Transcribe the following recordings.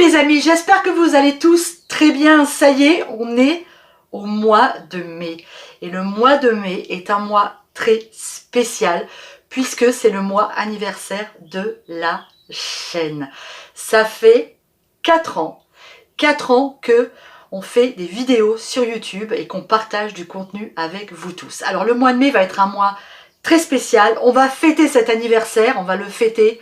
les amis, j'espère que vous allez tous très bien. Ça y est, on est au mois de mai. Et le mois de mai est un mois très spécial puisque c'est le mois anniversaire de la chaîne. Ça fait 4 ans que on fait des vidéos sur YouTube et qu'on partage du contenu avec vous tous. Alors le mois de mai va être un mois très spécial. On va fêter cet anniversaire, on va le fêter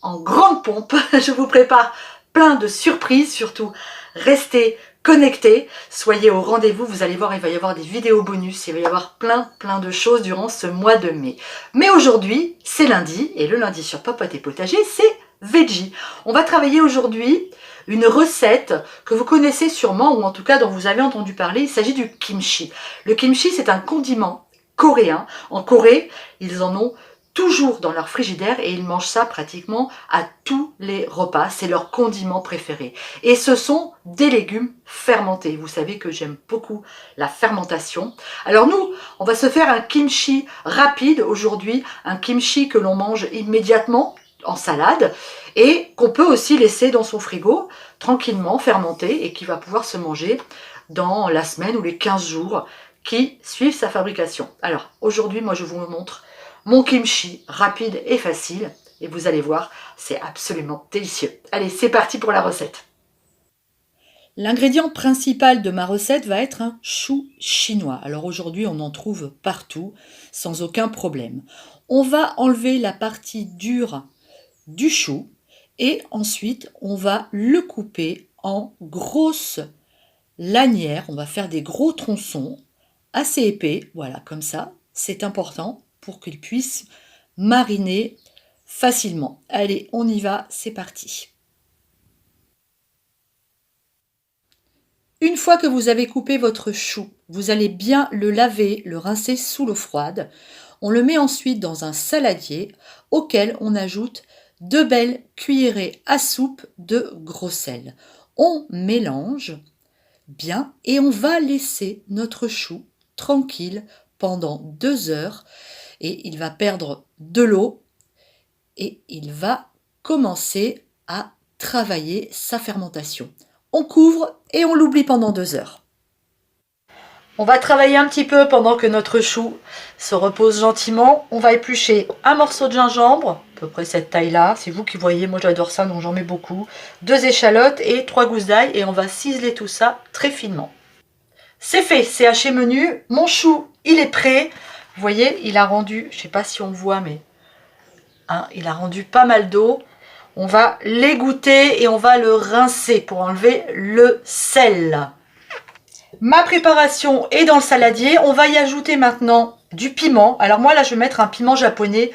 en grande pompe. Je vous prépare plein de surprises, surtout restez connectés, soyez au rendez-vous, vous allez voir, il va y avoir des vidéos bonus, il va y avoir plein de choses durant ce mois de mai. Mais aujourd'hui, c'est lundi, et le lundi sur Popote et Potager, c'est Veggie. On va travailler aujourd'hui une recette que vous connaissez sûrement, ou en tout cas dont vous avez entendu parler, il s'agit du kimchi. Le kimchi, c'est un condiment coréen. En Corée, ils en ont toujours dans leur frigidaire et ils mangent ça pratiquement à tous les repas. C'est leur condiment préféré. Et ce sont des légumes fermentés. Vous savez que j'aime beaucoup la fermentation. Alors nous, on va se faire un kimchi rapide aujourd'hui. Un kimchi que l'on mange immédiatement en salade et qu'on peut aussi laisser dans son frigo tranquillement fermenter et qui va pouvoir se manger dans la semaine ou les 15 jours qui suivent sa fabrication. Alors aujourd'hui, moi je vous montre mon kimchi rapide et facile et vous allez voir, c'est absolument délicieux. Allez, c'est parti pour la recette. L'ingrédient principal de ma recette va être un chou chinois. Alors aujourd'hui, on en trouve partout sans aucun problème. On va enlever la partie dure du chou et ensuite on va le couper en grosses lanières. On va faire des gros tronçons assez épais, voilà, comme ça. C'est important pour qu'il puisse mariner facilement. Allez, on y va, c'est parti. Une fois que vous avez coupé votre chou, vous allez bien le laver, le rincer sous l'eau froide. On le met ensuite dans un saladier auquel on ajoute 2 belles cuillerées à soupe de gros sel. On mélange bien et on va laisser notre chou tranquille pendant 2 heures et il va perdre de l'eau et il va commencer à travailler sa fermentation. On couvre et on l'oublie pendant 2 heures. On va travailler un petit peu pendant que notre chou se repose gentiment. On va éplucher un morceau de gingembre, à peu près cette taille-là. C'est vous qui voyez, moi j'adore ça, donc j'en mets beaucoup. 2 échalotes et 3 gousses d'ail et on va ciseler tout ça très finement. C'est fait, c'est haché menu. Mon chou, il est prêt. Vous voyez, il a rendu, je ne sais pas si on voit, mais hein, il a rendu pas mal d'eau. On va l'égoutter et on va le rincer pour enlever le sel. Ma préparation est dans le saladier. On va y ajouter maintenant du piment. Alors moi là je vais mettre un piment japonais,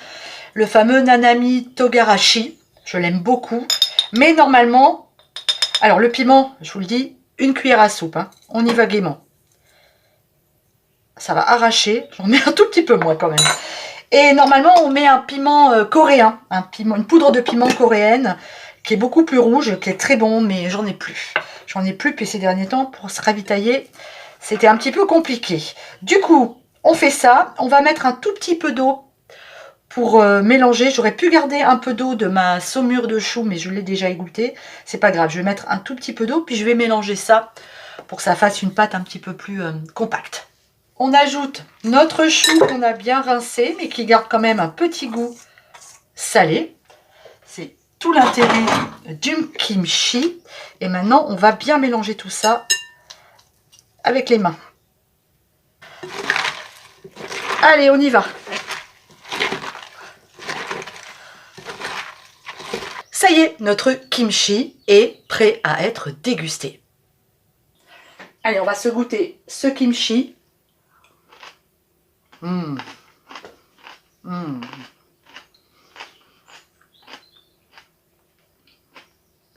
le fameux Nanami Togarashi. Je l'aime beaucoup. Mais normalement, alors le piment, je vous le dis, 1 cuillère à soupe. Hein. On y va gaiement. Ça va arracher. J'en mets un tout petit peu moins quand même. Et normalement on met un piment coréen, une poudre de piment coréenne qui est beaucoup plus rouge, qui est très bon, mais j'en ai plus. J'en ai plus depuis ces derniers temps pour se ravitailler. C'était un petit peu compliqué. Du coup, on fait ça. On va mettre un tout petit peu d'eau pour mélanger. J'aurais pu garder un peu d'eau de ma saumure de chou, mais je l'ai déjà égoutté. C'est pas grave, je vais mettre un tout petit peu d'eau, puis je vais mélanger ça pour que ça fasse une pâte un petit peu plus compacte. On ajoute notre chou qu'on a bien rincé, mais qui garde quand même un petit goût salé. C'est tout l'intérêt du kimchi. Et maintenant, on va bien mélanger tout ça avec les mains. Allez, on y va. Ça y est, notre kimchi est prêt à être dégusté. Allez, on va se goûter ce kimchi.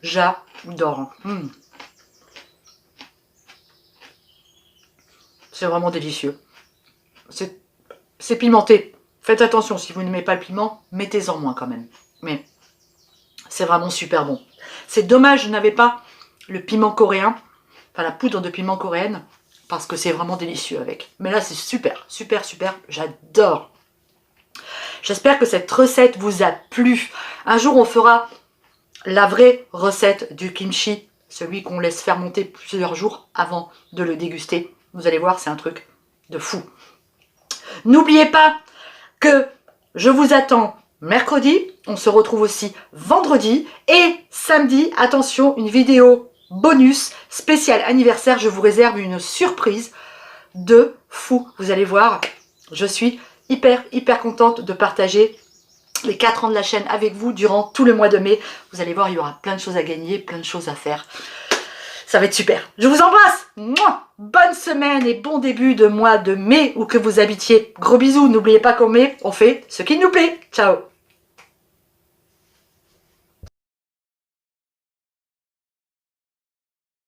J'adore. C'est vraiment délicieux. C'est pimenté. Faites attention, si vous n'aimez pas le piment, mettez-en moins quand même. Mais c'est vraiment super bon. C'est dommage, je n'avais pas le piment coréen, enfin la poudre de piment coréenne, parce que c'est vraiment délicieux avec. Mais là, c'est super, super, super. J'adore. J'espère que cette recette vous a plu. Un jour, on fera la vraie recette du kimchi, celui qu'on laisse fermenter plusieurs jours avant de le déguster. Vous allez voir, c'est un truc de fou. N'oubliez pas que je vous attends mercredi, on se retrouve aussi vendredi et samedi, attention, une vidéo bonus spéciale anniversaire, je vous réserve une surprise de fou. Vous allez voir, je suis hyper contente de partager les 4 ans de la chaîne avec vous durant tout le mois de mai. Vous allez voir, il y aura plein de choses à gagner, plein de choses à faire. Ça va être super. Je vous embrasse. Mouah. Bonne semaine et bon début de mois de mai où que vous habitiez. Gros bisous. N'oubliez pas qu'en mai, on fait ce qui nous plaît. Ciao.